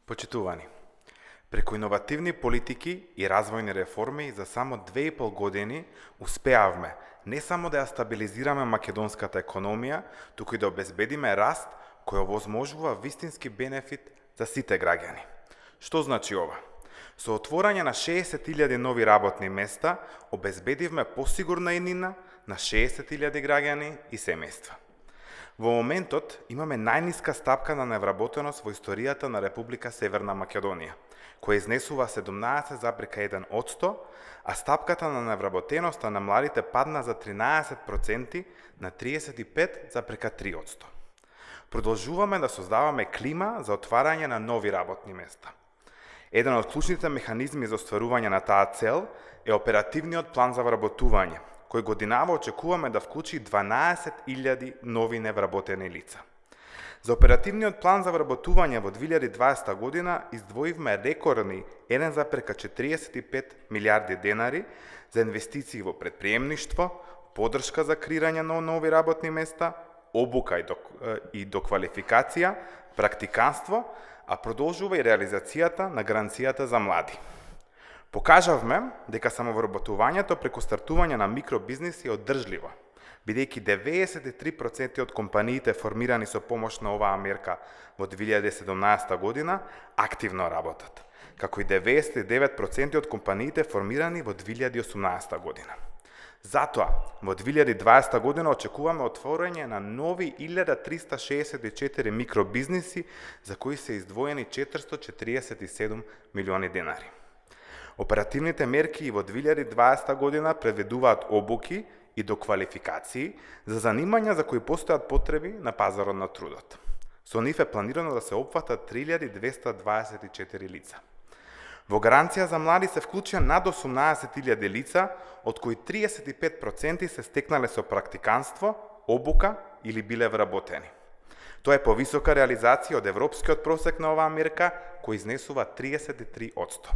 Почитувани, преку иновативни политики и развојни реформи за само 2,5 години успеавме не само да ја стабилизираме македонската економија, туку и да обезбедиме раст кој овозможува вистински бенефит за сите граѓани. Што значи ова? Со отворање на 60.000 нови работни места, обезбедивме посигурна иднина на 60.000 граѓани и семејства. Во моментот имаме најниска стапка на невработеност во историјата на Република Северна Македонија, која изнесува 17,1%, а стапката на невработеноста на младите падна за 13% на 35,3%. Продолжуваме да создаваме клима за отварање на нови работни места. Еден од клучните механизми за остварување на таа цел е оперативниот план за вработување, кој годинава очекуваме да вклучи 12.000 нови невработени лица. За оперативниот план за вработување во 2020 година издвоивме рекордни 1,45 милиарди денари за инвестиции во предприемништво, поддршка за креирање на нови работни места, обука и доквалификација, практиканство, а продолжува и реализацијата на гаранцијата за млади. Покажавме дека самовработувањето преку стартување на микробизнис е одржливо, бидејќи 93% од компаниите формирани со помош на оваа мерка во 2017 година активно работат, како и 99% од компаниите формирани во 2018 година. Затоа, во 2020 година очекуваме отворање на нови 1364 микробизниси за кои се издвоени 447 милиони денари. Оперативните мерки и во 2020 година предвидуваат обуки и доквалификации за занимања за кои постојат потреби на пазарот на трудот. Со нив е планирано да се опфатат 3224 лица. Во гаранција за млади се вклучија над 18.000 лица, од кои 35% се стекнале со практиканство, обука или биле вработени. Тоа е повисока реализација од европскиот просек на оваа мерка, кој изнесува 33%.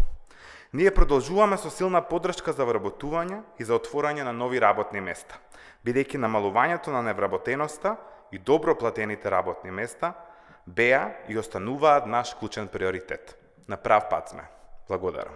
Ние продолжуваме со силна поддршка за вработување и за отворање на нови работни места, бидејќи намалувањето на невработеноста и добро платените работни места беа и остануваат наш клучен приоритет. На прав пат сме. Благодарам.